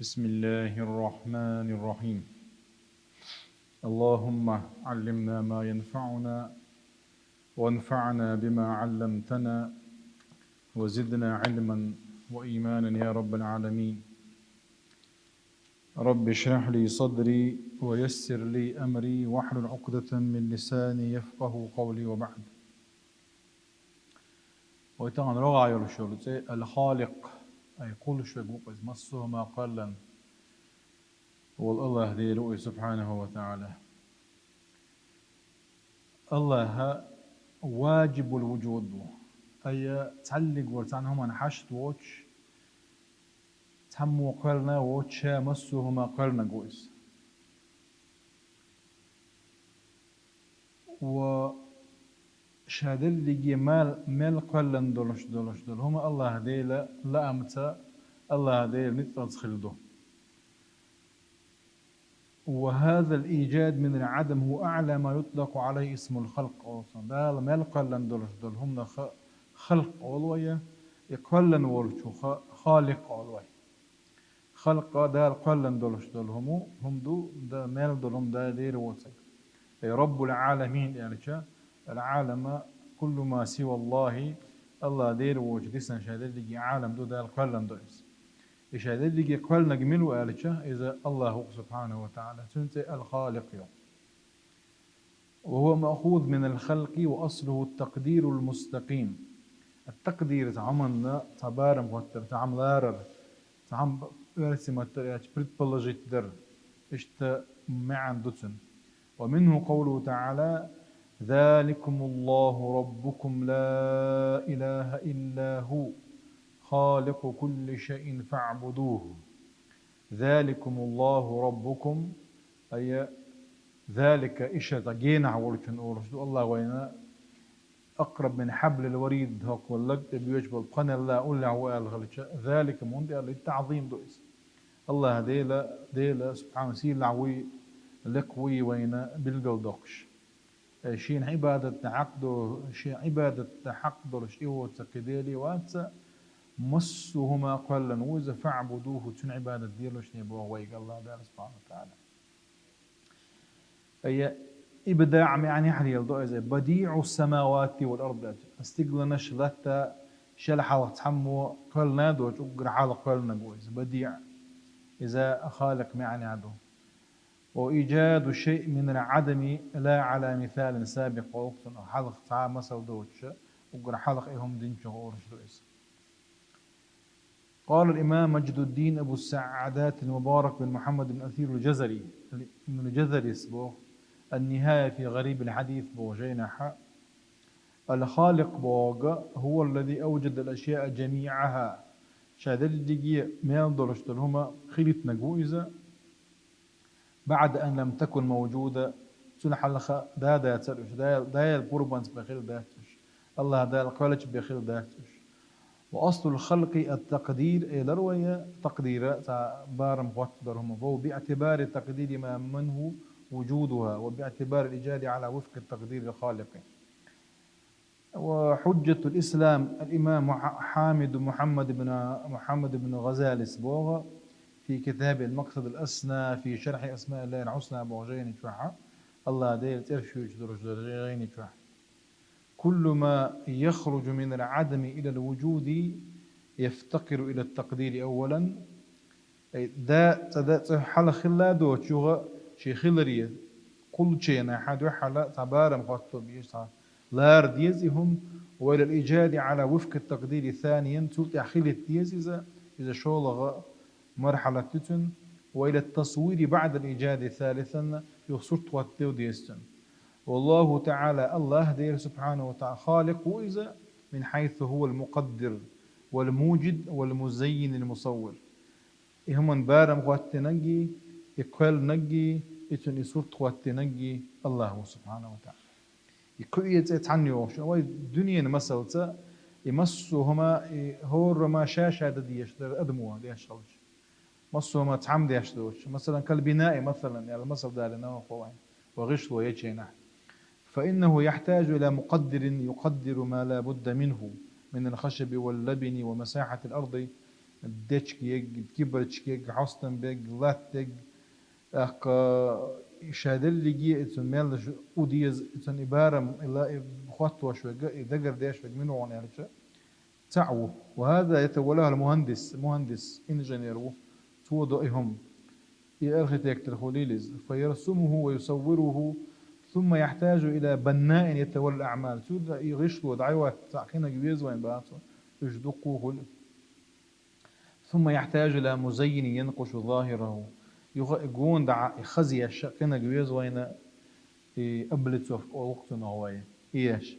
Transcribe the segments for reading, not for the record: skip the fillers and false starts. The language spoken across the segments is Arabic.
بسم الله الرحمن الرحيم. اللهم علمنا ما ينفعنا وانفعنا بما علمتنا وزدنا علما وإيمانا يا رب العالمين. رب اشرح لي صدري ويسر لي أمري واحلل عقدة من لساني يفقه قولي وبعد. ويتغن رغع يرشول الخالق أي كل شيء بقز مصه ما قلا والله دي رؤي سبحانه وتعالى. الله واجب الوجود أي تعلق ورتعنهم أنا حشت ووتش تحمو قرنا ووتشا مسوهما قرنا قويس وشادل لجي مال قرلن دولش هما الله ديلا لا أمتا الله ديلا نتفرز خلده. وهذا الإيجاد من العدم هو أعلى ما يطلق عليه اسم الخلق أصلا. ده مال قرلن دولش هم خلق أولوية يقرلن ورشو خالق أولوية. خلق ده القلن دولش هم دو ده مال دولهم ده دير وسك رب العالمين يعني العالم كل ما سوى الله الله دير وجدسنا شهادة لجي عالم دو ده القلن دوس شهادة لجي قلن جميل وقالتشا إذا الله سبحانه وتعالى سنت الخالق يوم وهو مأخوذ من الخلق وأصله التقدير المستقيم. التقدير تعملنا تبارم وتر تعملارر تعم رسمت بريتبولوجيت در اشت معا دوتن. ومنه قوله تعالى ذلكم الله ربكم لا إله إلا هو خالق كل شيء فاعبدوه. ذلكم الله ربكم أي ذلك إشة جينا ورشن أورشد الله وينا أقرب من حبل الوريد هك واللق بيجبل قنا الله أولع والغلش ذلك من للتعظيم دوس الله ديلا سبحانه سيل عوي لقوي وينا بالقلدقش شين عبادة عقده شين عبادة حقده شيء هو تقديري وانت مسهما قلا وإذا فاعبدوه تن عبادة ديلو شنو يبوه ويق الله دار سبحانه وتعالى. أي إبداع يعني حري الضوء بديع السماوات والأرض استقلنا شلتا شل حلق تحمو قلنا دوج وقر حلق قلنا قويز بديع إذا خالق معني عدو وإيجاد شيء من العدم لا على مثال سابق ووقت حلق تعا مسل دوج وقر حلق إهم دينشو ورش دويس. قال الإمام مجد الدين أبو السعادات المبارك بن محمد بن أثير الجزري من الجزري اسمه النهاية في غريب الحديث بوجينحا الخالق بوغ هو الذي أوجد الأشياء جميعها شادل دقي ميل دولشتل هما خلط نقويزة بعد أن لم تكن موجودة سنحلخ دا تلوش دا البوربانس بخير داتش الله دا القالج بخير داتش. وأصل الخلق التقدير إلى رواية تقدير بارم قدرهم فهو باعتبار تقدير ما منه وجودها وباعتبار الإيجاد على وفق التقدير الخالقي. وحجة الإسلام الإمام حامد محمد بن غزال سبوغ في كتاب المقصد الأسنى في شرح أسماء الله الحسنى بوجين شوحة الله دير ترشوش درجين شوحة كل ما يخرج من العدم إلى الوجود يفتقر إلى التقدير أولا. دا حل خلا دو تشوغ شي خلريه كل شيء حد حلا تبارم خاطب يشتغل لار ديزهم وإلى الإيجاد على وفق التقدير ثانيا تلت أخيل الديز إذا شولغ مرحلة تتن وإلى التصوير بعد الإيجاد ثالثا يخسرت واتيو ديستن. والله تعالى الله دير سبحانه وتعالى خالق وإذا من حيث هو المقدر والموجد والمزين المصور هم بارم قوات نجي يقال نجي يتن يسورت قوات نجي الله سبحانه وتعالى يكوي يتعني شو الدنيا مسألة يمسوهما هو ما شاشة ديش أدموها ديش خلش مسوهما تعمد يشدوش مثلا كالبناء مثلا يعني المثل ده لنا وقوين وغش ويجينا فإنه يحتاج إلى مقدر يقدر ما لا بد منه من الخشب واللبن ومساحة الأرض ديتشك يج كبرتشك يج حسن بيج لاتج أك شادل جي إتن ميل أوديز إتن إبارة إلا خطوة شوي دقر ديش منه عن يرجع تعو وهذا يتولاه المهندس مهندس إنجنير تو ضئهم الاركتكت الخليلز فيرسمه ويصوره ثم يحتاج إلى بناء يتولى الأعمال شو يغش له دعوة تعقينا جويز وين بعثه يجدقوه ثم يحتاج إلى مزين ينقش ظاهره يقون دع خزي الشقنا جويز وين قبلت وقتنا هواي إيش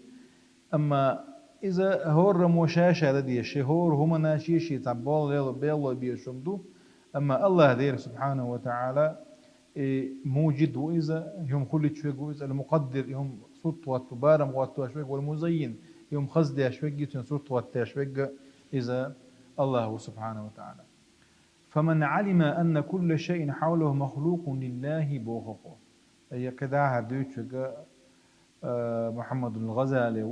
أما إذا هور مشاشة لدي الشيء هور هم ناشيشي تعبال يلا بيلا بيشمدو أما الله دير سبحانه وتعالى موجد وإذا يوم كل شوي وإذا المقدر يوم صوت وتبارم وتشوي والمزين يوم خزد أشوي يتن صوت وتشوي إذا الله سبحانه وتعالى فمن علم أن كل شيء حوله مخلوق لله بوخقه أي كذا هردوش محمد الغزالي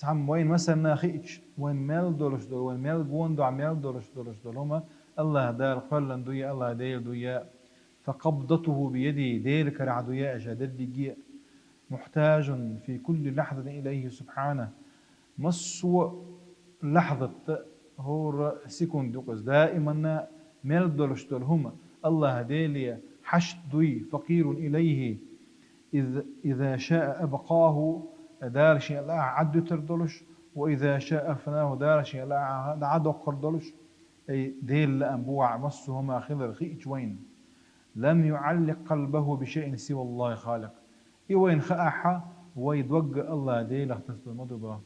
وين مثلا خيش وين مال دولش دول وين مال جون دو عمال دولش دول هما الله دار قلن دويا الله دير دويا فقبضته بيده دير كرع دويا أجدد دي محتاج في كل لحظة إليه سبحانه مصو لحظة هو سكون دوكس دائما مال دولش دول هما الله ديليا حشد دوي فقير إليه إذا شاء أبقاه دار شيء لا عد تردلش وإذا شاء فناه دار شيء لا عد قردلش أي ديل لأنبوع مصهما خضر خيج وين لم يعلق قلبه بشيء سوى الله خالق وين خأحا ويدوق الله ديل اختص المضرب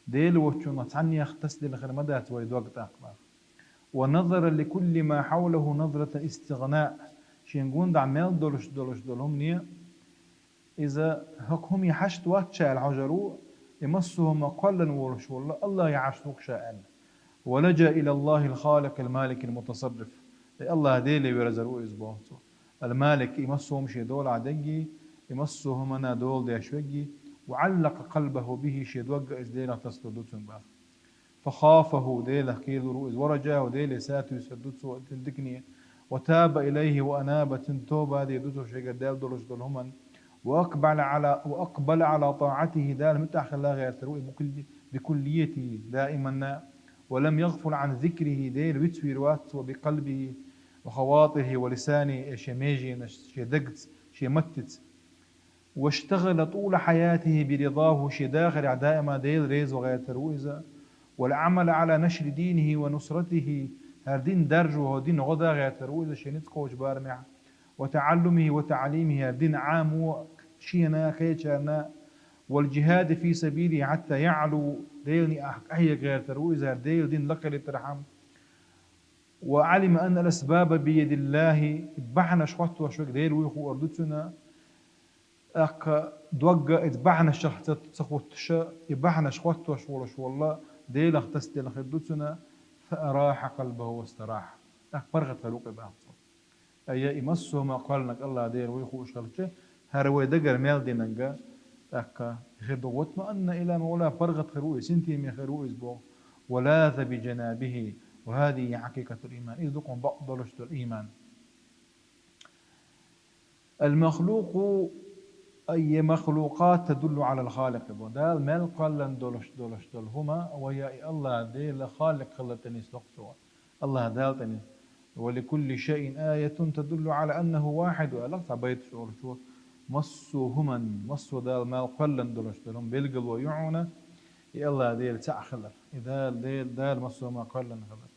ديل وشونا تعني اختص ديل خرمدات ويدوق تأقبا ونظر لكل ما حوله نظرة استغناء شيء نقول دعمال دولش دولهم نية إذا هم يحشت واتشا الحجرو يمسهم قلا ورش والله الله يعشتوك شاء ولجأ إلى الله الخالق المالك المتصرف الله ديلي ورزرو إزباطو المالك يمسهم شي دول عدقي يمسهم أنا دول دي أشوقي وعلق قلبه به شي دوقع إزدينا تسلدوتن باخ فخافه ديله كيلو رؤز ورجاه ديله ساتو يسدوتو تندكني وتاب إليه وأناب تنتوبة دي دوتو شي قدال دولش دولهمن وأقبل على طاعته دال متأخر لا غير تروي بكليته دائما ولم يغفل عن ذكره ديل ويتويروات وبقلبه وخواطره ولسانه شي ميجي شي دقت شي متت واشتغل طول حياته برضاه شي داخل دائما ديل ريز وغير ترويزا والعمل على نشر دينه ونصرته هردين درج وهدين غدا غير ترويزا شي نتقوش بارمع وتعلمه وتعليمه هردين عام شينا كيشنا والجهاد في سبيله حتى يعلو ديلني أي غير ترويزا ديل دين لك للترحم وعلم أن الأسباب بيد الله اتبعنا شخص وشوك ديل ويخو أردتنا أك دوجا اتبعنا الشرح تسخوت شا اتبعنا شخص وش والله ديل اختص ديل خدتنا فأراح قلبه واستراح أكبر خلوق بأخطر أي إمسه ما قالنك الله ديل ويخو شرطه هروي دقر ميل ديننجا أك خدوت ما أن إلى مولا فرغت خروي سنتي من خروي بو ولاذ بجنابه وهذه حقيقة الإيمان إذ دقوا بقدرش الإيمان المخلوق أي مخلوقات تدل على الخالق بدال مال قال دولش هما ويا الله ديل خالق خلتني سلقتوا الله دالتني ولكل شيء آية تدل على أنه واحد وألقت بيت شو مصو دال مال قال دولش هم بيلقل ويعونا يا الله ديل تأخلر إذا دال مصو ما قال خلر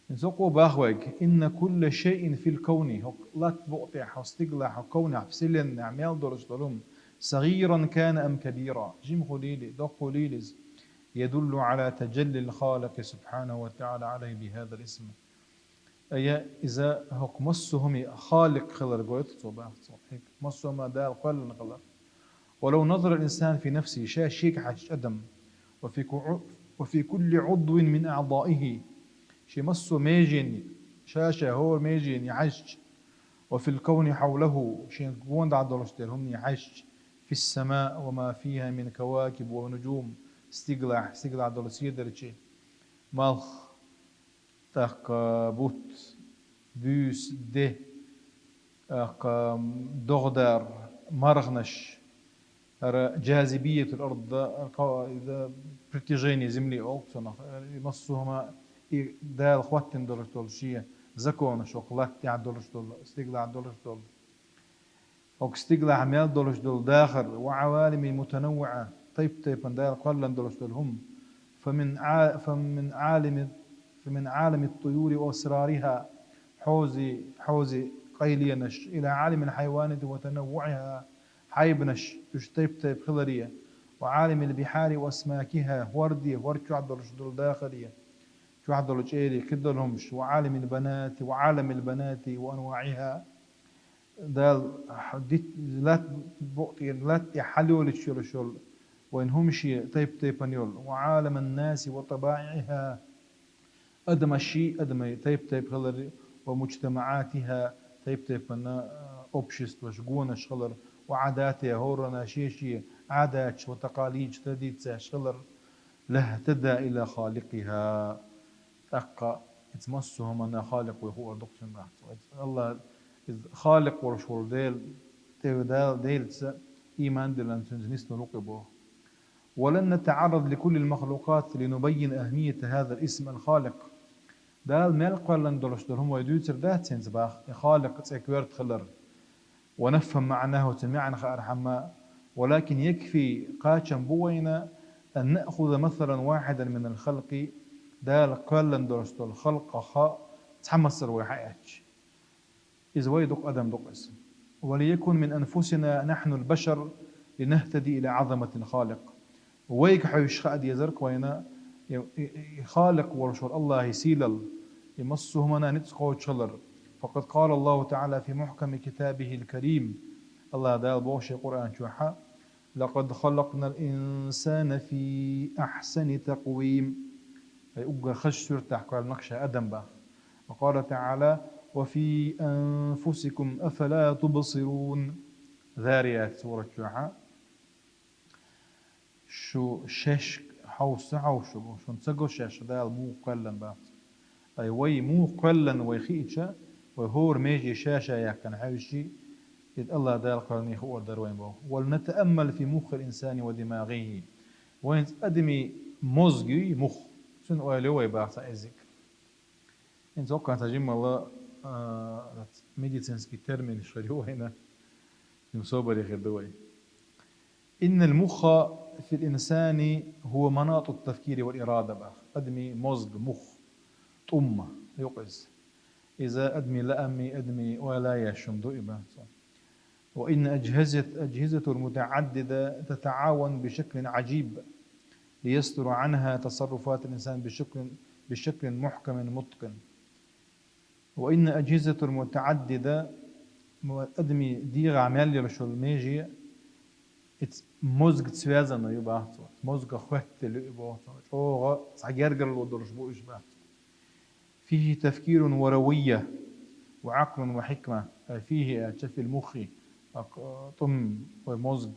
نسقوا باخوك إن كل شيء في الكون لا تبقطع حستقلع كون عفسلن نعمل درش دلهم صغيرا كان أم كبيرا جيم خليلي دق خليلز يدل على تجلي الخالق سبحانه وتعالى عليه بهذا الاسم أي إذا هق مصهم خالق خلر قلت صباح هيك مصهم دال قل خلر ولو نظر الإنسان في نفسه شيك حش أدم وفي كل عضو من أعضائه شي مصو ميجين شاشة هو ميجين يعش وفي الكون حوله شي قوند عدلشتر هم يعش في السماء وما فيها من كواكب ونجوم استقلع دلسيدر شي ملخ تاق بوت بوس ده دغدر مرغنش جاذبية الأرض إذا برتجيني زملي أو صنع يمصوهما دا الخواتين دولش دول شيء زكون شوكولات يعني دولش دول استقلع دولش دول أو استقلع عميال دولش دول داخل وعوالم متنوعة طيب دا قلن دولش دول هم فمن عالم الطيور وأسرارها حوزي قيلينش إلى عالم الحيوانات وتنوعها حيبنش تشتيب خلرية وعالم البحار وأسماكها وردية ورد عدلش دول داخلية شو عدلش إيري كدلهمش وعالم البنات وأنواعها دال لا يحلوا للشول وإن همشي طيب نيول وعالم الناس وطبائعها أدم الشيء أدم طيب خلر ومجتمعاتها طيب أوبشست وشجون شغلر وعاداتها هورنا شيء عادات وتقاليد تديت شغلر له تدى إلى خالقها تقى يتمسهم أنا خالق وهو دكتور الله خالق ورشور ديل إيمان دلان تنزنيس نلقبه ولن نتعرض لكل المخلوقات لنبين أهمية هذا الاسم الخالق دال ملقا لن دولش دول هم ويدوتر دات سنزباخ خالق تكبرت خلر ونفهم معناه وتمعنا خارحما ولكن يكفي قاتشم بوينا أن نأخذ مثلا واحدا من الخلق دال قلن دولش دول خلق خاء تحمس روحياتش إذا ويدق أدم دق اسم وليكن من أنفسنا نحن البشر لنهتدي إلى عظمة الخالق ويك حيش خاد يزرك وينا خالق ورشور الله يسيلل يمصه منا نتسقو تشلر فقد قال الله تعالى في محكم كتابه الكريم الله دال بوش القرآن شوحا لقد خلقنا الإنسان في أحسن تقويم أي خش سورة قال نقشة أدم با وقال تعالى وفي أنفسكم أفلا تبصرون ذاريات سورة شوحا شو شش حوس حوشو شو نتسقو شش دال مو قلن بات أي وي مو قلن ويخيتشا وهور ميجي شاشة يكن حوشي إذ الله دال قرني هو دروين بو ولنتأمل في مخ الإنسان ودماغه وين أدمي مزجي مخ شن أولوي بعث إزك إن توقع تجمع الله ميديسنسكي ترمين شريو هنا يصوبر يخير دوي إن المخ في الإنسان هو مناط التفكير والإرادة بقى أدمي مزج مخ طمة يقز إذا أدمي لأمي أدمي ولا يشم دؤبا وإن أجهزة المتعددة تتعاون بشكل عجيب ليستر عنها تصرفات الإنسان بشكل محكم متقن وإن أجهزة المتعددة أدمي ديغ عمال يرشو الميجي مزج تسوازنا يبقى مزج أخوات اللي يبقى أوه صعجرجر الودرش بو إشباه فيه تفكير وروية وعقل وحكمة فيه أشف المخي طم ومزج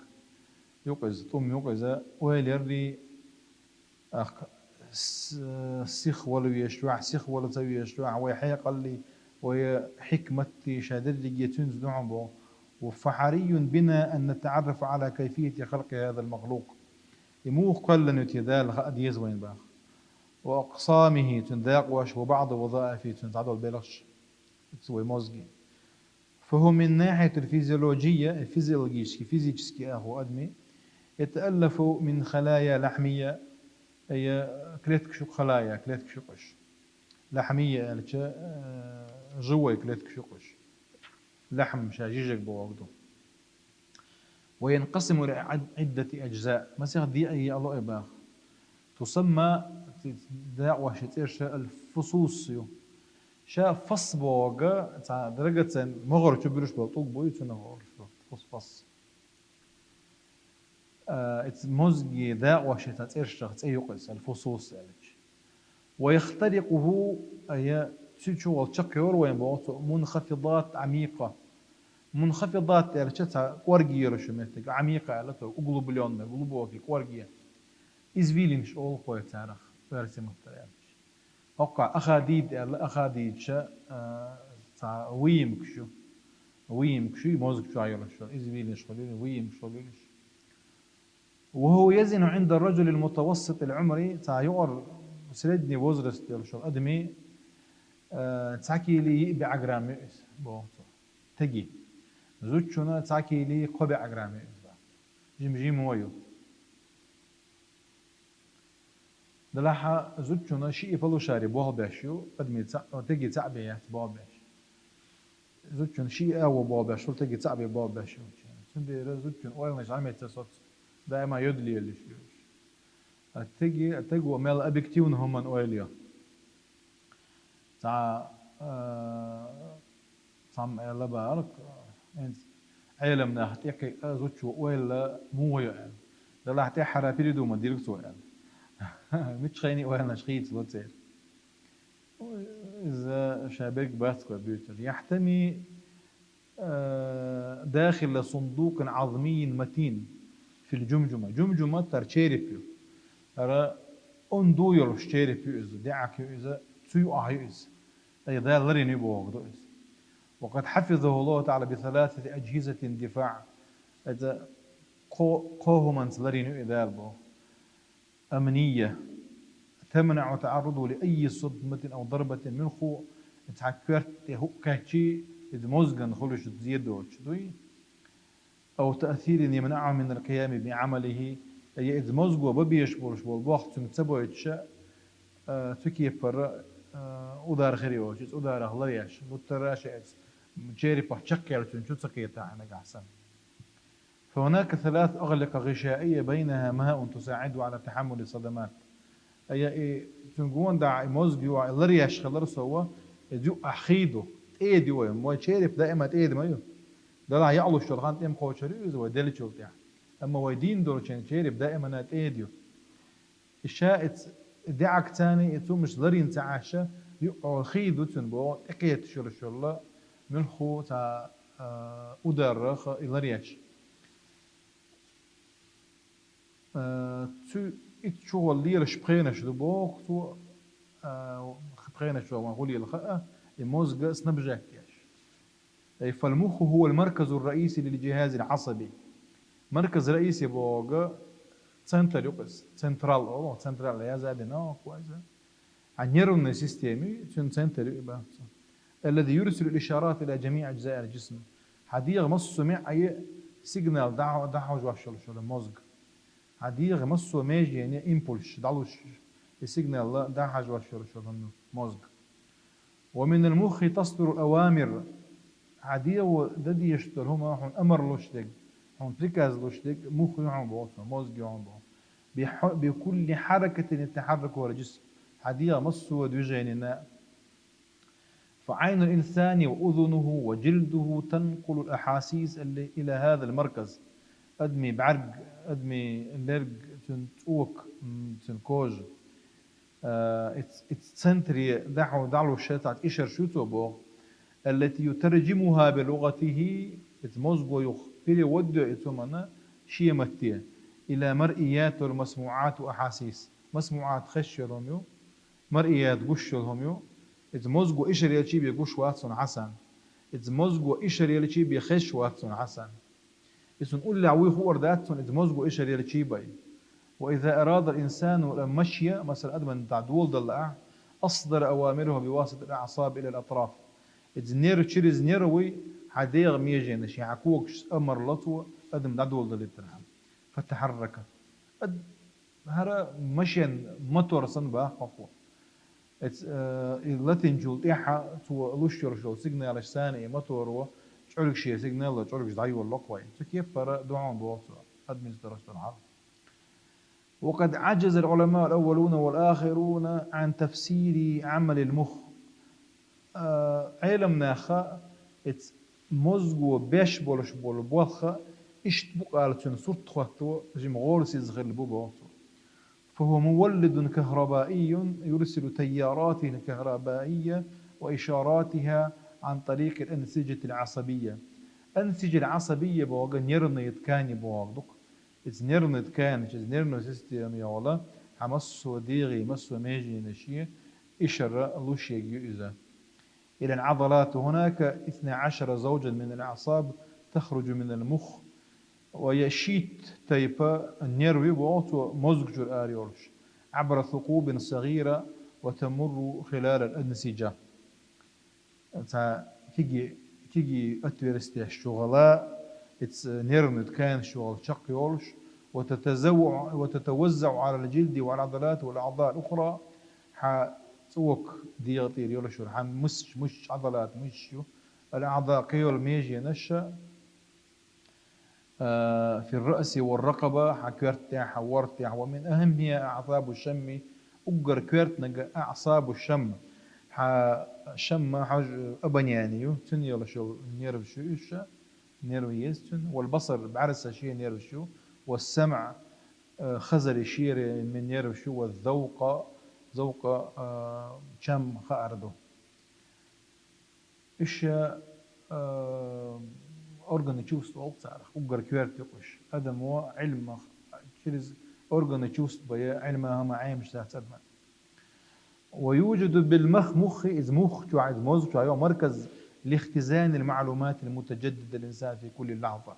يقز طم يقز ويلري سيخ ولا يشرع سيخ ولا تسوي يشرع ويحيق لي وحكمتي شادد يتنز نعبه وفحري بنا أن نتعرف على كيفية خلق هذا المخلوق يموخ كل نتيذال خد يزوين باخ وأقسامه تنداقوش وبعض وظائفه تنتعدل بلغش تسوي مزجي فهو من ناحية الفيزيولوجيسكي أخو أدمي يتألف من خلايا لحمية هي كليتك شو خلايا كليتك شقش لحمية جوا كليتك شقش لحم شاجيجك بوقته وينقسم إلى عدة أجزاء مثلا دي أي الله إباخ تسمى دعوة شتير الفصوص شا فص بوقا تاع درجة مغر تبرش بطوق بويت ونغر فص مزجي دعوة شتير شخص أي قص الفصوص ويخترقه أي تشو والشقيور وين بوقته منخفضات عميقة منخفضات يعني شتى قورجية رشمتك عميقة على تو أقلب اليوم أقلب وفيك قورجية إزفيلينش أول خوي تعرف فارسي مختلف أوقع أخاديد شا تا ويم كشو موزك شو عيال شو إزبيل شغلين ويم شغلينش. وهو يزن عند الرجل المتوسط العمري تا يقر سردني وزرس ديال شو أدمي تاكي لي بعجرام بوقته تجي زوجنا تاكي لي قبع عجرام جيم ويو دلها زوجنا شيء فلو شاري بوه باشيو أدمي تجي تعبيات بوه باش زوجنا شيء أو بوه باش تجي تعبي بوه باشيو سندي زوجنا أول مش عم يتصل دائما يدلي اللي شو تجي ومال أبيكتيون هم من أوليا تاع صام لبارك انت علم ناحتك زوج ولا مو يعني ده لا حتى حرافيل دو ما ديرك سؤال مش خيني ولا شخيت لوتيل إذا شابك بس كمبيوتر يحتمي داخل صندوق عظمي متين في الجمجمة جمجمة ترشيري بيو ترى أندو يرشيري بيو إذا دعك إذا تيو أحيز أي ذا لري نبوغ وقد حفظه الله تعالى بثلاثة أجهزة دفاع إذا قوهما لري نبوغ أمنية تمنع تعرضه لأي صدمة أو ضربة من خو تحكرت هو كاتشي إذا مزجن خلش تزيد دوي أو تأثير يمنعه من القيام بعمله أي إذا مزجو ببيش بولش بالوقت تنتبه يتشاء تكيف فر أدار خيري وجز أدار أغلرياش متراش جيري بحشكي على شو سقيتها أنا قاعسن. فهناك ثلاث أغلقة غشائية بينها ماء تساعد على تحمل الصدمات. أي تنقون دع مزجو أغلرياش خلر سوا جو أحيده إيدي وين ما شيرف دائما إيد ما يو ده لا يعلو الشرخان تيم قوشريوز ودلي شلت يعني أما ويدين دول شيرف دائما إيديو الشائت دعك تاني يتو مش ضرين تعاشى يقعد خيدو تنبو إقيت شرشلا من خو تا أدرخ إلرياش تو إتشو اللي رشبخينا شدو بوك تو خبخينا شو ما قولي الخاء الموزق سنبجاك ياش فالمخ هو المركز الرئيسي للجهاز العصبي مركز رئيسي بوغ سنتر يقص سنترال أو سنترال يا زادنا كويسة عن نيرون سيستمي سنتر يبقى الذي يرسل الإشارات إلى جميع أجزاء الجسم حديغ مصو مع أي سيجنال دعوة جواشل شو الموزق حديغ مصو ماجي يعني إمبولش دعوش السيجنال دعوة جواشل شو الموزق ومن المخ تصدر الأوامر عادية ددي يشتر هما هون أمر لوشتك هون تركز لوشتك مخ يعون بوصل موزق يعون بوصل بكل حركة يتحرك ورا جسم عادية مصو ودوجيننا فعين الإنسان وأذنه وجلده تنقل الأحاسيس اللي إلى هذا المركز أدمي بعرق أدمي لرق تنتوك تنكوج اتسنتري دعو الشيطات إشر شوتو بو التي يترجمها بلغته اتمزغو يخبري ودو اتمنى شيمتية إلى مرئيات والمسموعات وأحاسيس مسموعات خش روميو مرئيات قش روميو اتمزغو إشر يلشي بيقش واتسون حسن اتمزغو إشر يلشي بيخش واتسون حسن اسم قول لعوي خور ذاتسون اتمزغو إشر يلشي باي وإذا أراد الإنسان المشي مثلا أدمن تعدول ضلع أصدر أوامره بواسطة الأعصاب إلى الأطراف إذنير تشيرز نيروي حديغ ميجي نشي عكوك أمر لطو أدم تعدول ضلع ترحم فتحرك هذا مشي مطور صنبا خفو اللاتين جول إيحا تو لوشير شو سيجنال الثاني مطور وشعلك شيء سيجنال شعلك ضعي ولا قوي كيف فرق دعون بوصل أدمن درجة العرض. وقد عجز العلماء الأولون والآخرون عن تفسير عمل المخ علمنا خا مزجو بيش بولش بول بوخا اشتبق على صورت خواتو جم غورس يزغل بوبوتو فهو مولد كهربائي يرسل تياراته الكهربائية وإشاراتها عن طريق الأنسجة العصبية أنسجة العصبية بوغا نيرنا يتكاني بوغدق إذنيرنت كان إذنيرنو سيستم يولا حمسو ديغي مسو ميجي نشيه إشر لوش يجوز. إلى العضلات هناك 12 زوجا من الأعصاب تخرج من المخ ويشيت تيبا النيروي بوتو مزجر آريولش عبر ثقوب صغيرة وتمر خلال الأنسجة. كيجي أتورستي الشغلاء نيرمد كان شغل شق يولش وتتوزع على الجلد والعضلات والأعضاء الأخرى. سوق ديغتير يولشور مش عضلات مش الأعضاء قيول ميجي نشا في الرأس والرقبة حكرتها حورتها. ومن أهمها أعصاب الشم أجر كرت أعصاب الشم شم حاج أبنيانيو تن يولشور نيرف شو إيشا نيرف يستن. والبصر بعرس شيء نيرف شو. والسمع خزر شير من نيرف شو. والذوق ذوق شم خاردو إيش أورجان تشوست أوكسار أوجر كويرت يقش هذا مو علم كيرز أورجان تشوست بيا علمها ما عايمش تحت. ويوجد بالمخ إذ مخ تعد موز تعيو مركز لاختزان المعلومات المتجددة للإنسان في كل لحظة.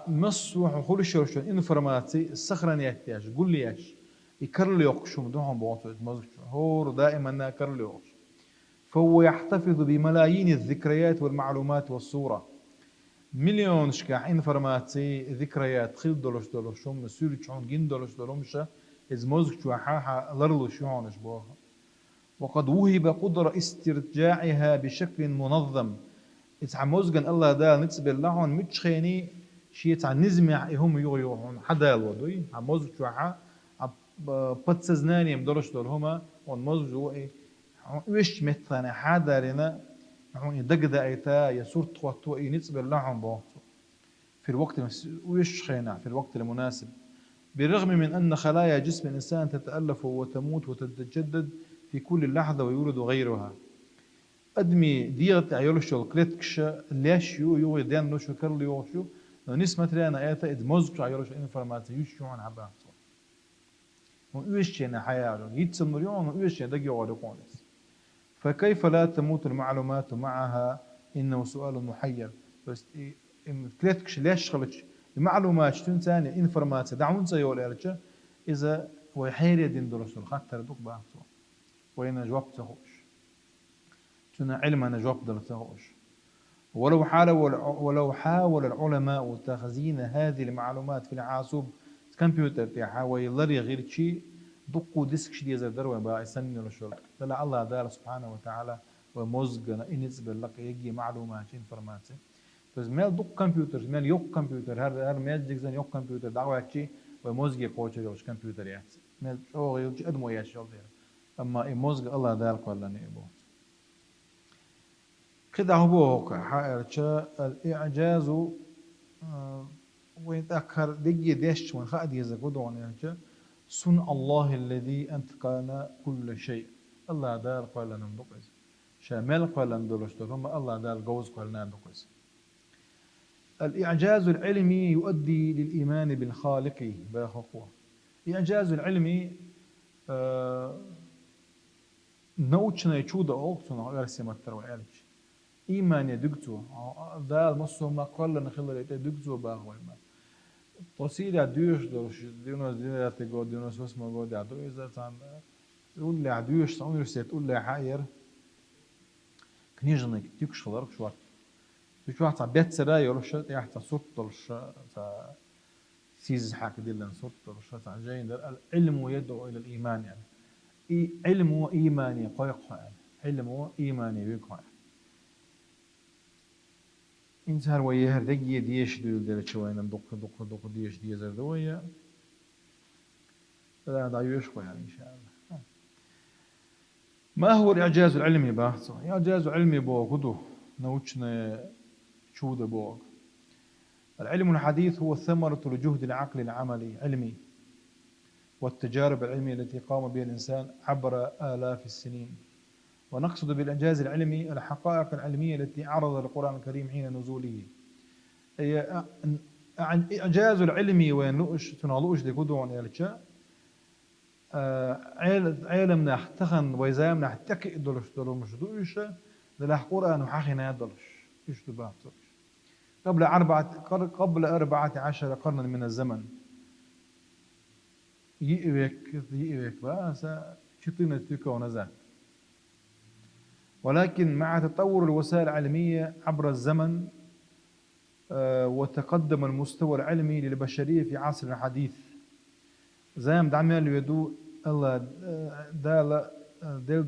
مص وحول الشرشون إنفورماتي الصخرة يحتاج قول لي إيش يكرل يقش مدوهم بوطو موز هو دائما كرل يقش. فهو يحتفظ بملايين الذكريات والمعلومات والصورة. مليون شكاح إنفورماتي ذكريات خيل دولش شوم سوري شون جين دولش إذ موزك شوحاها لرلو شونش بوها. وقد وهب قدرة استرجاعها بشكل منظم. إذا موزقن الله دا نتسبر لهم متشخيني شيء عن نزمع هم يغيرون حدا الوضوي عم موزك شوحا بتسزناني مدولش دولهما والموزك جوئي ويش مثلا حدا لنا دقدا ايتا يسور توتو اي نتسبر لهم بوحتو في الوقت ويش خينا في الوقت المناسب. بالرغم من أن خلايا جسم الإنسان تتألف وتموت وتتجدد في كل لحظة ويولد غيرها. أدمي ديغت عيولشو كليتكش ليش يو ديان نوشو كرل يوشو نسمة لنا آياتا إد موزك عيولشو إنفورماتي يوشو عن عباسو ويوشينا حياة يتسمريون ويوشينا دقي ورقونس. فكيف لا تموت المعلومات معها؟ إنه سؤال محير. بس كليتكش ليش خلتش المعلومات شتون ثانية إنفورماتي دعون سيول إرجع إذا ويحير يدين درسول خاطر دوك بعثو وين جواب تخوش تنا علم جواب درسوش. ولو حاول العلماء تخزين هذه المعلومات في العاصوب كمبيوتر تاعها ويلري غير شيء دقوا ديسك شدي زي دروي بقى يسنن الشغل لا الله دار سبحانه وتعالى ومزجنا إنسبة لك يجي معلومات إنفورماتي. بس مال دوك كمبيوتر مال يوك كمبيوتر هر مال ديكزن يوك كمبيوتر دعوة شيء ومزجي قوتش يوش كمبيوتر يعني مال شو يوش أدمو يا شغل أما المزج الله دارك ولا نيبو كده هو حائر الإعجاز ويتأخر دقي ديش من خاد يزقودون يعني سن الله الذي أتقن كل شيء الله دارك ولا نمدقز شامل ولا ندلش هم الله دار جوز ولا ندقز. الإعجاز العلمي يؤدي للإيمان بالخالق باخوة. الإعجاز العلمي نوتشنا يشود أوكسنا غرسي متروي عليك إيمان يدقتو ذا المصهم ما قال نخلى يدقتو باخوة ما تصير عدوش درش دينوس دينا تقول دينوس واسمه قول عدو إذا كان تقول لي عدوش صامر تقول لي حائر كنيجنك تيكش خلارك شوات شو حتى بيت سراي ولا شيء يحتى صوت ولا شيء سيز حاك ديلن صوت ولا شيء جاين العلم يدعو إلى الإيمان يعني علم وإيماني قيق يعني علم وإيماني بيقع إنسان وياه دقي ديش دول دل شوينا دق ديش دي زردوية لا دعيوش يعني إن شاء الله. ما هو الإعجاز العلمي بحث؟ إعجاز علمي بوجوده نوتشنا شود بوغ. العلم الحديث هو ثمرة لجهد العقل العملي علمي والتجارب العلمية التي قام بها الإنسان عبر آلاف السنين. ونقصد بالإعجاز العلمي الحقائق العلمية التي عرضها القرآن الكريم حين نزوله. إعجاز العلمي وين لؤش تنالوش دي قدوان يالشاء عالم نحتخن ويزام نحتكي دولش دولو مش دوش دلح قرآن وحاخنا دولش إيش تبعتش قبل 14 قرنا من الزمن يئبك بس شطينا تيكا ونزال ولكن مع تطور الوسائل العلمية عبر الزمن وتقدم المستوى العلمي للبشرية في عصرنا الحديث زام دعم يدو الله دال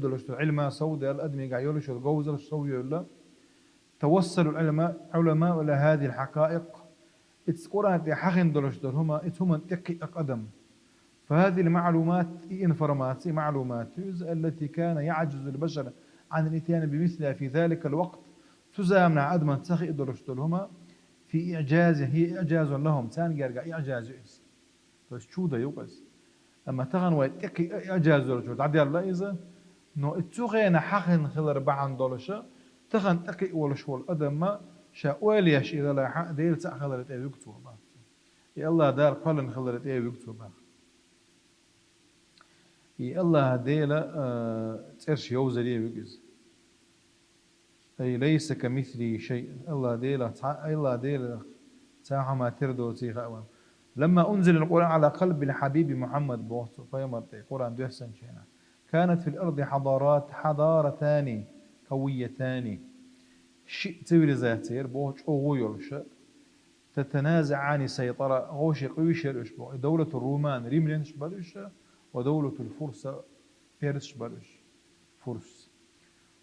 دلش العلم سوداء الأدمي قاعد يولش الجوزل سوي ولا توصل علماء إلى هذه الحقائق اتقرأت حقن دلش هما تكي أقدم فهذه المعلومات معلومات التي كان يعجز البشر عن الاتيان بمثلها في ذلك الوقت تزامنا أدمى تخي دلش هما في إعجازه هي إعجاز لهم ثاني قرقا إعجاز بس شو ده يقص أما تغن ويتكي إعجاز رجل عدي الله إذا نو اتسوغينا حقن خلر بعن دولشة تغن تكي ولش والأدم ما شاوليش إذا لا حق ديل تأخذت أي وقت وبا يا الله دار قلن خلرت أي وقت وبا يا الله ديل ترش يوزلي وقز أي ليس كمثلي شيء الله ديل تاها ما تردو تيغا لما أنزل القرآن على قلب الحبيب محمد بوحده فيمرت القرآن بيحسن شينا كانت في الأرض حضارتان قويتان شيء تيرزاتير بوش أغويرش تتنازعان سيطرة غوشي قويشير إشبو دولة الرومان ريملينش برش ودولة الفرس بيرش برش فرس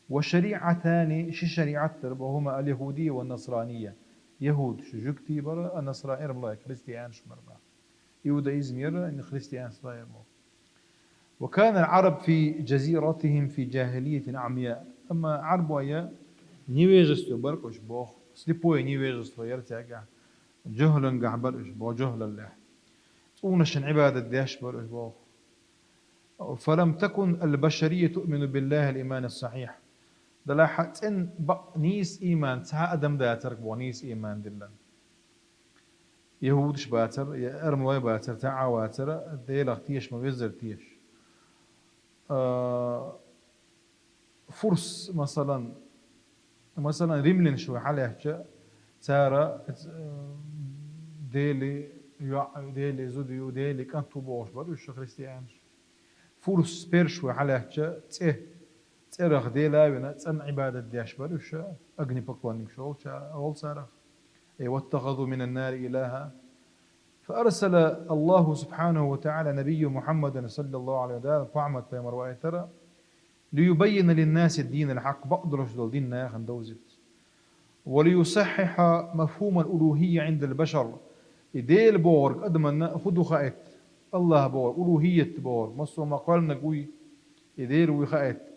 والشريعتان شريعة هما اليهودية والنصرانية يهود شجكتي برا النصرانية رملا كريستيان شمربا يهودا إزمير إن كريستيان صايمو وكان العرب في جزيرتهم في جاهلية عمياء أما عرب ويا نيويجستو بركوش بوخ سليبوي نيويجستو يرتاقع جهلا قعبرش بو جهلا له تونشن عبادة ديش برش بوخ فلم تكن البشرية تؤمن بالله الإيمان الصحيح دلاحت إن نيس إيمان تها أدم داترك بو نيس إيمان دلن يهودش باتر يا أرملوي باتر تاع واتر ديلا تيش ما بيزر تيش فرس مثلا ريملين شو حالة تارا ديلي زوديو ديلي كانتو بوش بدوش خريستيانش فرس بيرشو حالة تيرخ ديلا بنا تسن عبادة دياش بدوش أغني بقوانك شو أول صارخ واتخذوا من النار إلها فأرسل الله سبحانه وتعالى نبي محمد صلى الله عليه وسلم فعمت في مرواي ترى ليبين للناس الدين الحق بقدرش دول ديننا يا خندوزت وليصحح مفهوم الألوهية عند البشر يديل بور قدما خدوا خائت الله بور ألوهية بور مصر ما قالنا قوي يديل وخائت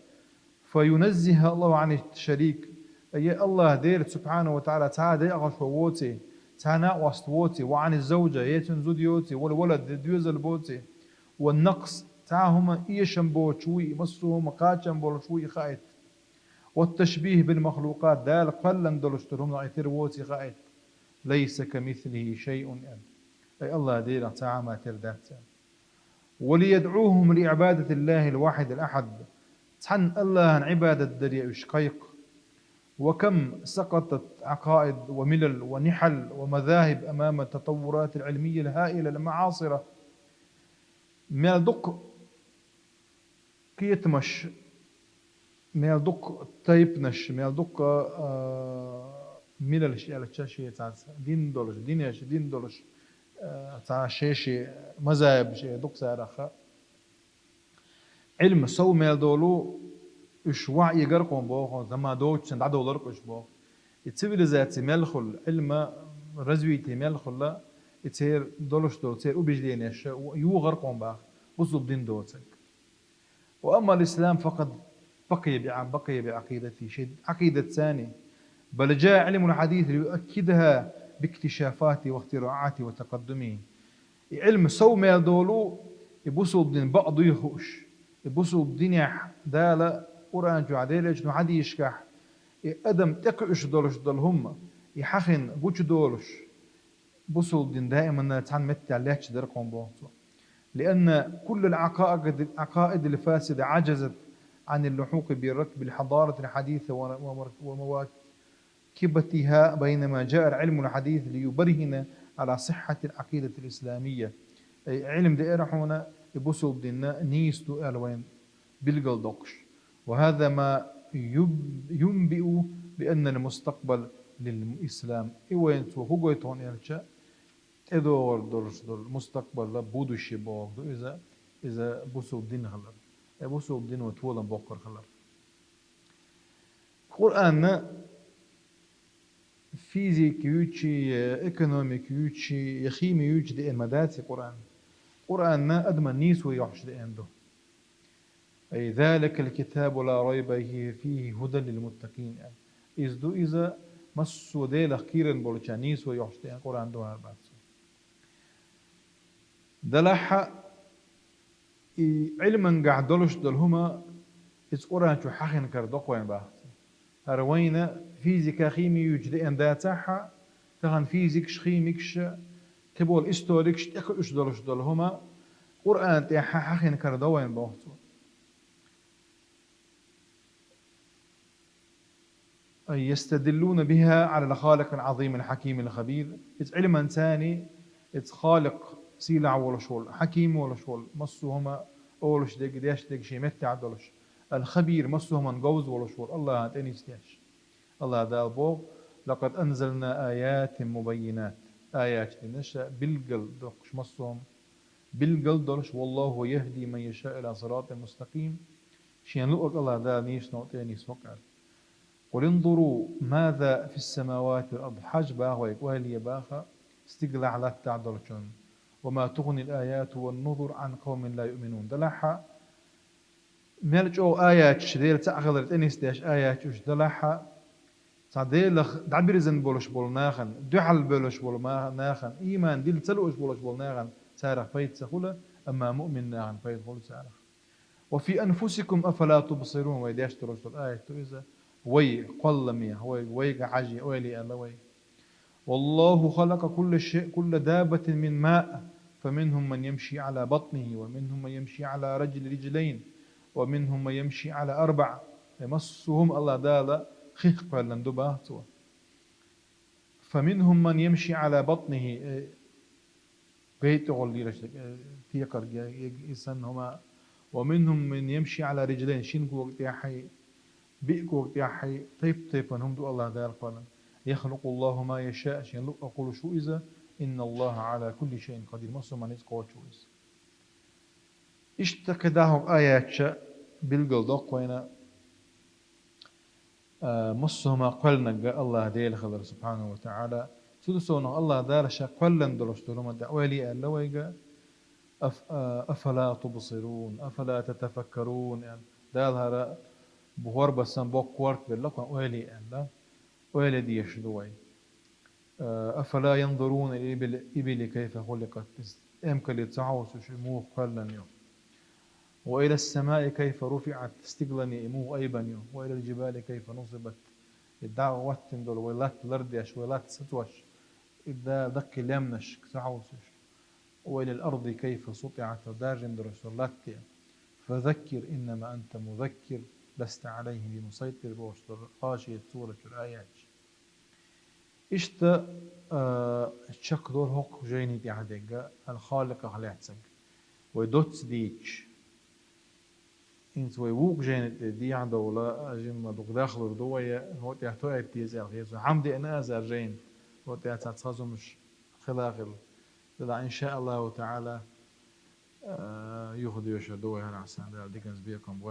فينزه الله عن الشريك أي الله دير سبحانه وتعالى تعالى أغش ووتي تعالى واسطوتي وعن الزوجة يتن زوديوتي والولد ديوزل بوتي والنقص تعاهم إيشن بوشوي مصرهم قاتشن بوشوي خائت والتشبيه بالمخلوقات دال قلن دلشترهم نعيتر ووتي خائت ليس كمثله شيء أي الله دير تعالى ما تردات وليدعوهم لعبادة الله الواحد الأحد تحن الله عن عبادة دريا وشقيق وكم سقطت عقائد وملل ونحل ومذاهب أمام التطورات العلمية الهائلة المعاصرة من الدق كيتمش من الدق تايبنش من الدق ملل شيء على الشاشة دين دولش تاع شاشة مذاهب شيء دق سارخة علم سو من دولو إيش وعي جرقهم بوه زما دوتش عند عدو لرقش بوه السيفيليزات ملخل علم رزويتي ملخل لا يصير دولش دول يصير وبيجلينش يو غرقهم باه وصل دين دوتك وأما الإسلام فقد بقي بعقيدته شيء عقيدة ثانية بل جاء علم الحديث ليؤكدها باكتشافاته واختراعاته وتقدمه علم سو ما دولو يبصوا بدين بعض يخوش يبصوا الدنيا دالة قرآن جو عديلش نو حد يشكح أدم تقعش دولش دولهم يحخن بوش دولش بصوا الدين دائما نتعن متى عليهش درقهم بوحطو لأن كل العقائد الفاسدة عجزت عن اللحوق بالركب الحضارة الحديثة ومواكبتها، بينما جاء العلم الحديث ليبرهن على صحة العقيدة الإسلامية. أي علم دائرة هنا يبصوا بدنا نيس دو ألوين بالقلدقش، وهذا ما ينبئ بأن المستقبل للإسلام إيوين تو هو يتون إلشا إدور درس دور مستقبل لا بودو شباك دو إذا بصوا بدين خلر بصوا بدين وتولن بوكر خلر القرآن فيزيك يوتشي ايكونوميك يوتشي يخيمي يوتشي دي المدات القرآن أدمن نيس ويحش دي عنده. أي ذلك الكتاب لا ريب فيه هدى للمتقين يعني. إذا مسوا ديل أخيرا بولشانيس ويحش دي القرآن دو هالبعض دلح علما قعدولش دلهما إذ قرآن شو حقين كردوق وين بعض هروينا فيزيكا خيمي يجدي أن داتاحا تغن فيزيك شخيميكش تبول إستوريكش تأكل دولش دلهما قرآن تيحا حقين كردوق وين بعض أي يستدلون بها على الخالق العظيم الحكيم الخبير. إذ علما ثاني إذ خالق سيلع ولا شول حكيم ولا شول مصوهما أولش دق ديش دق شيء متى عدلش الخبير مصوهما نجوز ولا شول الله تاني استيش الله ذا بوق لقد أنزلنا آيات مبينات آيات لنشأ بالقل دقش مصوهم بالقل دلش والله يهدي من يشاء إلى صراط مستقيم شين لقك الله ذا نيش نوتين يسمك قل انظروا ماذا في السماوات والأرض حج باغ ويلي باخا استقلع لا تعدلشون وما تغني الآيات والنظر عن قوم لا يؤمنون دلحا ملجو آيات شدير تعغلت انستيش آيات وش دلحا تعديل دعبير زن بولش بول ناخن دحل بولش بول ما ناخن إيمان ديل تلوش بولش بول ناخن سارح فايت سخولة أما مؤمن ناخن فايت بول سارح وفي أنفسكم أفلا تبصرون ويداش ترشد الآية إذا وي قلمي وي عجي ويلي الله وي والله خلق كل شيء كل دابة من ماء فمنهم من يمشي على بطنه ومنهم من يمشي على رجلين ومنهم من يمشي على أربع يمسهم الله دالا خيخ لندباتوا فمنهم من يمشي على بطنه بيت غلي رشك تيقر يسنهما ومنهم من يمشي على رجلين شنكو وقت يا حي بيك وقت يا حي طيب هم دو الله دار قال يخلق الله ما يشاء شين لو أقول شو إذا إن الله على كل شيء قدير مصر ما نسقط شو إذا اشتكده آيات بالقل دقوينا مصهما قلنا الله ديل خضر سبحانه وتعالى سدسونا الله دار شا قلن دلشتلهم الدعوالي اللويقا أفلا تبصرون أفلا تتفكرون يعني دالها بهور بسان بوك وارك باللقاء ويلي أن ويلي دي يشدوي أفلا ينظرون الإبل كيف خلقت إمكن لتعوس شموه قلن يوم وإلى السماء كيف رفعت استقلني إموه أيبا يوم وإلى الجبال كيف نصبت الدعوة واتندل ويلات لرديش ويلات ستوش إذا دك لامنش تعوسش وإلى الأرض كيف سطعت داجن درسولاتي فذكر إنما أنت مذكر لست عليه بمسيطر بوشتر قاشية سورة الآيات إشتا الشك دور هوك جيني دي عدقة الخالق خليعتسك ويدوتس ديش إنت ويوك جيني دي عدا ولا أجمع دوك داخل دوية هو تيحتوى التيزي الخيص حمدي أنا أزار جين هو تيحتوى مش خلاخل إذا إن شاء الله تعالى يخذ يشهدوه هنا عسان ديكنز بيكم